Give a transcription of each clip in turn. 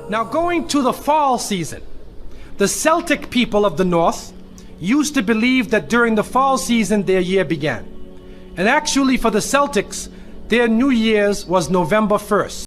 Now, going to the fall season, the Celtic people of the north used to believe that during the fall season their year began. And actually for the Celtics, their New Year's was November 1st.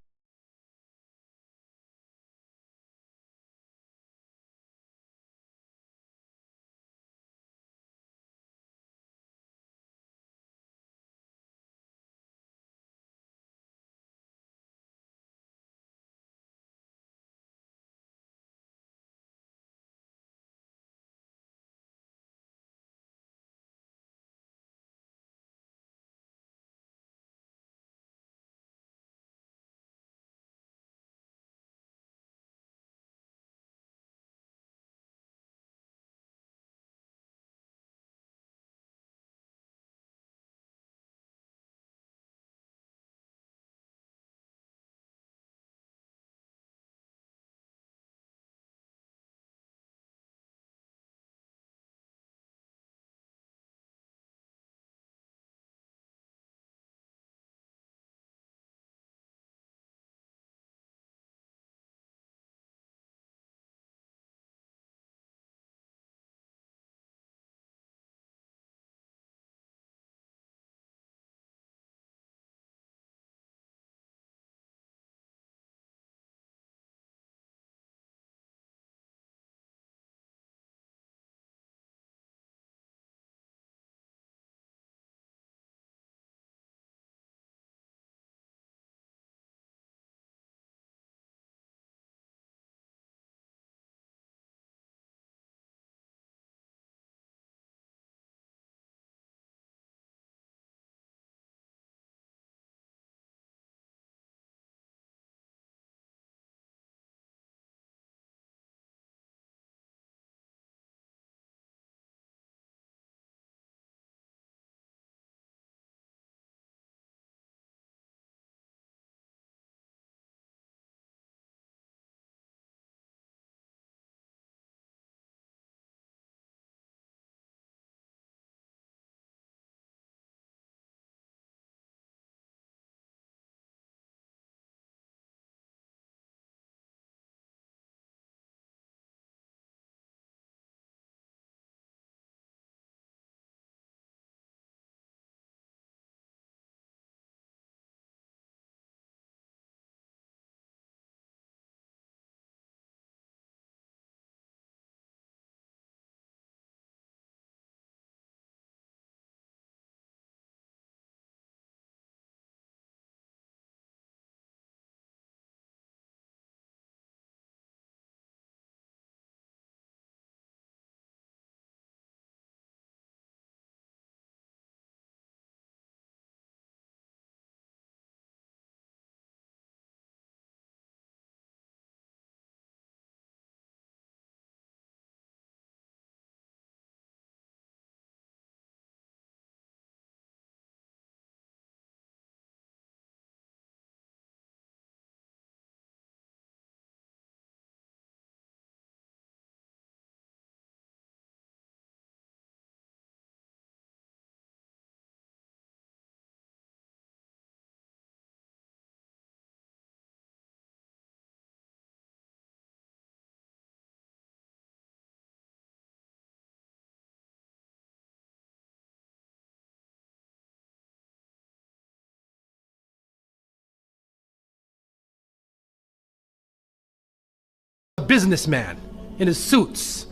A businessman in his suits,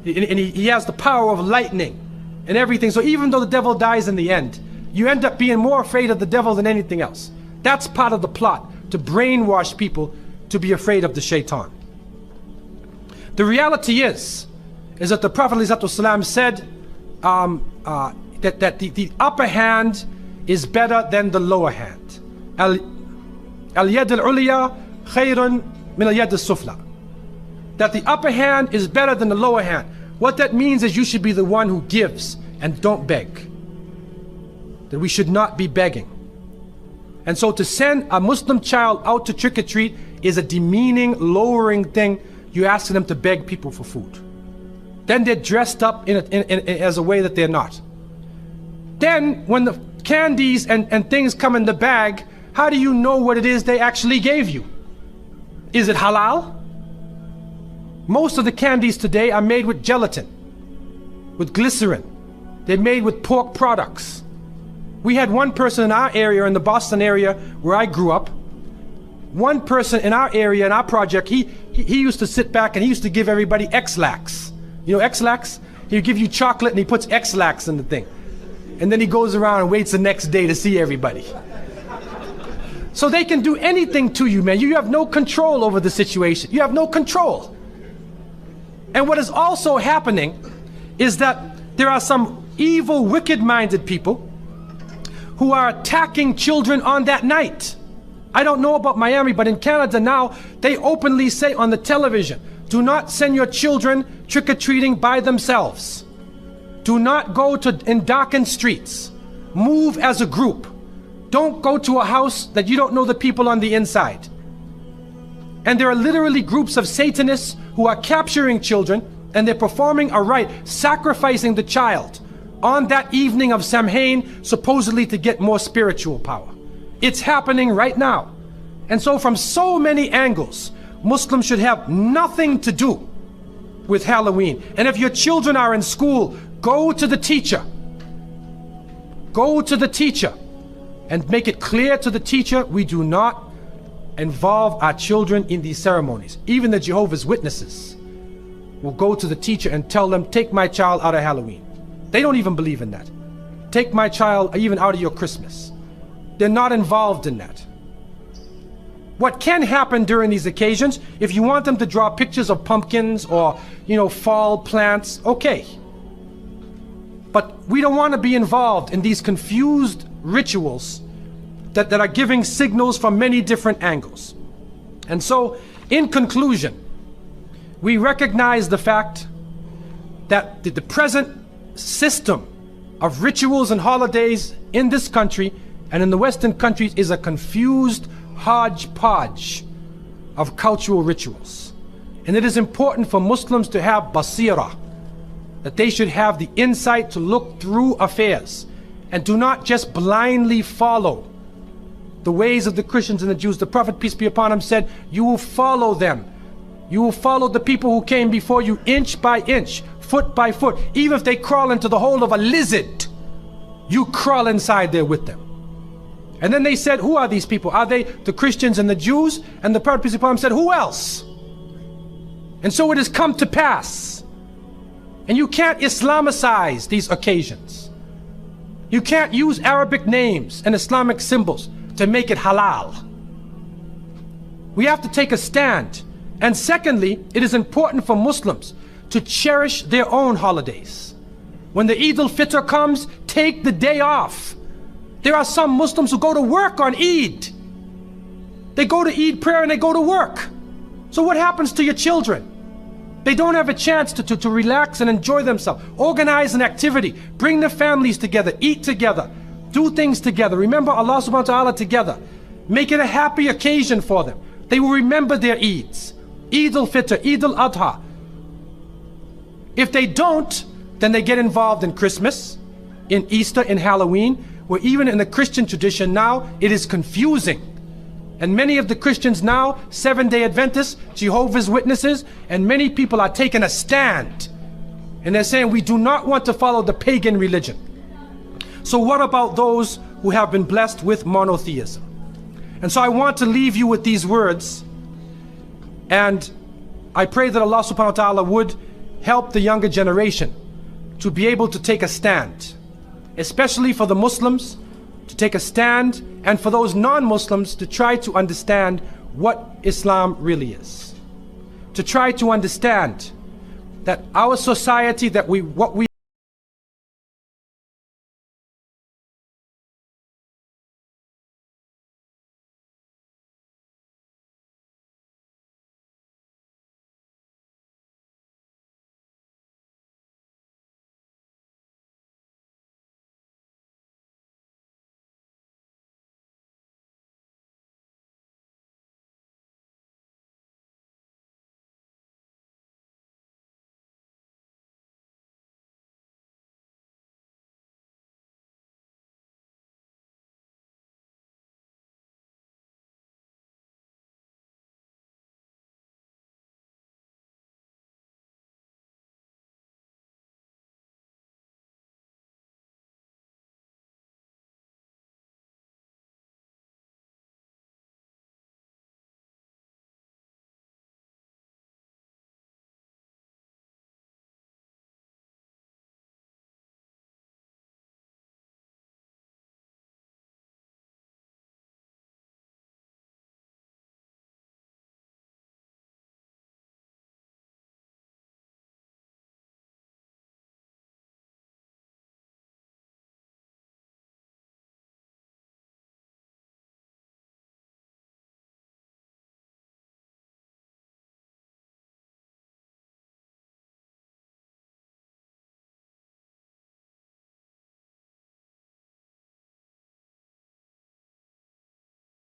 and he has the power of lightning and everything. So even though the devil dies in the end, you end up being more afraid of the devil than anything else. That's part of the plot, to brainwash people to be afraid of the shaitan. The reality is that the Prophet ﷺ said that the upper hand is better than the lower hand. Al-yad al-ulya khayrun min al-yad al-sufla. That the upper hand is better than the lower hand. What that means is you should be the one who gives and don't beg. That we should not be begging. And so to send a Muslim child out to trick-or-treat is a demeaning, lowering thing. You're asking them to beg people for food. Then they're dressed up as a way that they're not. Then when the candies and things come in the bag, how do you know what it is they actually gave you? Is it halal? Most of the candies today are made with gelatin, with glycerin. They're made with pork products. We had one person in our area, in the Boston area where I grew up, one person in our area, in our project, he used to sit back and he used to give everybody X-Lax. You know X-Lax? He'd give you chocolate and he puts X-Lax in the thing. And then he goes around and waits the next day to see everybody. So they can do anything to you, man. You have no control over the situation. You have no control. And what is also happening is that there are some evil, wicked-minded people who are attacking children on that night. I don't know about Miami, but in Canada now, they openly say on the television, do not send your children trick-or-treating by themselves. Do not go in darkened streets. Move as a group. Don't go to a house that you don't know the people on the inside. And there are literally groups of Satanists who are capturing children and they're performing a rite, sacrificing the child on that evening of Samhain, supposedly to get more spiritual power. It's happening right now. And so from so many angles, Muslims should have nothing to do with Halloween. And if your children are in school, go to the teacher. Go to the teacher and make it clear to the teacher, we do not involve our children in these ceremonies. Even the Jehovah's Witnesses will go to the teacher and tell them, take my child out of Halloween. They don't even believe in that. Take my child even out of your Christmas. They're not involved in that. What can happen during these occasions, if you want them to draw pictures of pumpkins or, fall plants, okay. But we don't want to be involved in these confused rituals that are giving signals from many different angles. And so, in conclusion, we recognize the fact that the present system of rituals and holidays in this country and in the Western countries is a confused hodgepodge of cultural rituals. And it is important for Muslims to have basira, that they should have the insight to look through affairs and do not just blindly follow the ways of the Christians and the Jews. The Prophet, peace be upon him, said, you will follow them. You will follow the people who came before you inch by inch, foot by foot. Even if they crawl into the hole of a lizard, you crawl inside there with them. And then they said, who are these people? Are they the Christians and the Jews? And the Prophet, peace be upon him, said, who else? And so it has come to pass. And you can't Islamicize these occasions. You can't use Arabic names and Islamic symbols to make it halal. We have to take a stand. And secondly, it is important for Muslims to cherish their own holidays. When the Eid al-Fitr comes, take the day off. There are some Muslims who go to work on Eid. They go to Eid prayer and they go to work. So what happens to your children? They don't have a chance to relax and enjoy themselves. Organize an activity. Bring their families together. Eat together. Do things together. Remember Allah subhanahu wa ta'ala together. Make it a happy occasion for them. They will remember their Eids. Eid al-Fitr, Eid al-Adha. If they don't, then they get involved in Christmas, in Easter, in Halloween, where even in the Christian tradition now, it is confusing. And many of the Christians now, Seventh-day Adventists, Jehovah's Witnesses, and many people are taking a stand. And they're saying, we do not want to follow the pagan religion. So what about those who have been blessed with monotheism? And so I want to leave you with these words. And I pray that Allah subhanahu wa ta'ala would help the younger generation to be able to take a stand, especially for the Muslims to take a stand, and for those non-Muslims to try to understand what Islam really is. To try to understand that our society, what we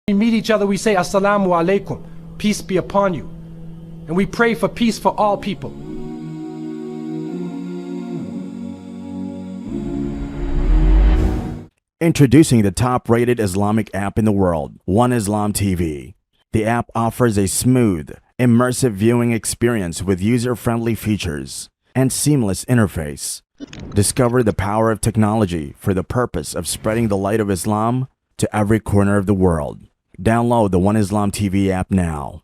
we meet each other, we say Assalamu alaikum, peace be upon you. And we pray for peace for all people. Introducing the top-rated Islamic app in the world, One Islam TV. The app offers a smooth, immersive viewing experience with user-friendly features and seamless interface. Discover the power of technology for the purpose of spreading the light of Islam to every corner of the world. Download the One Islam TV app now.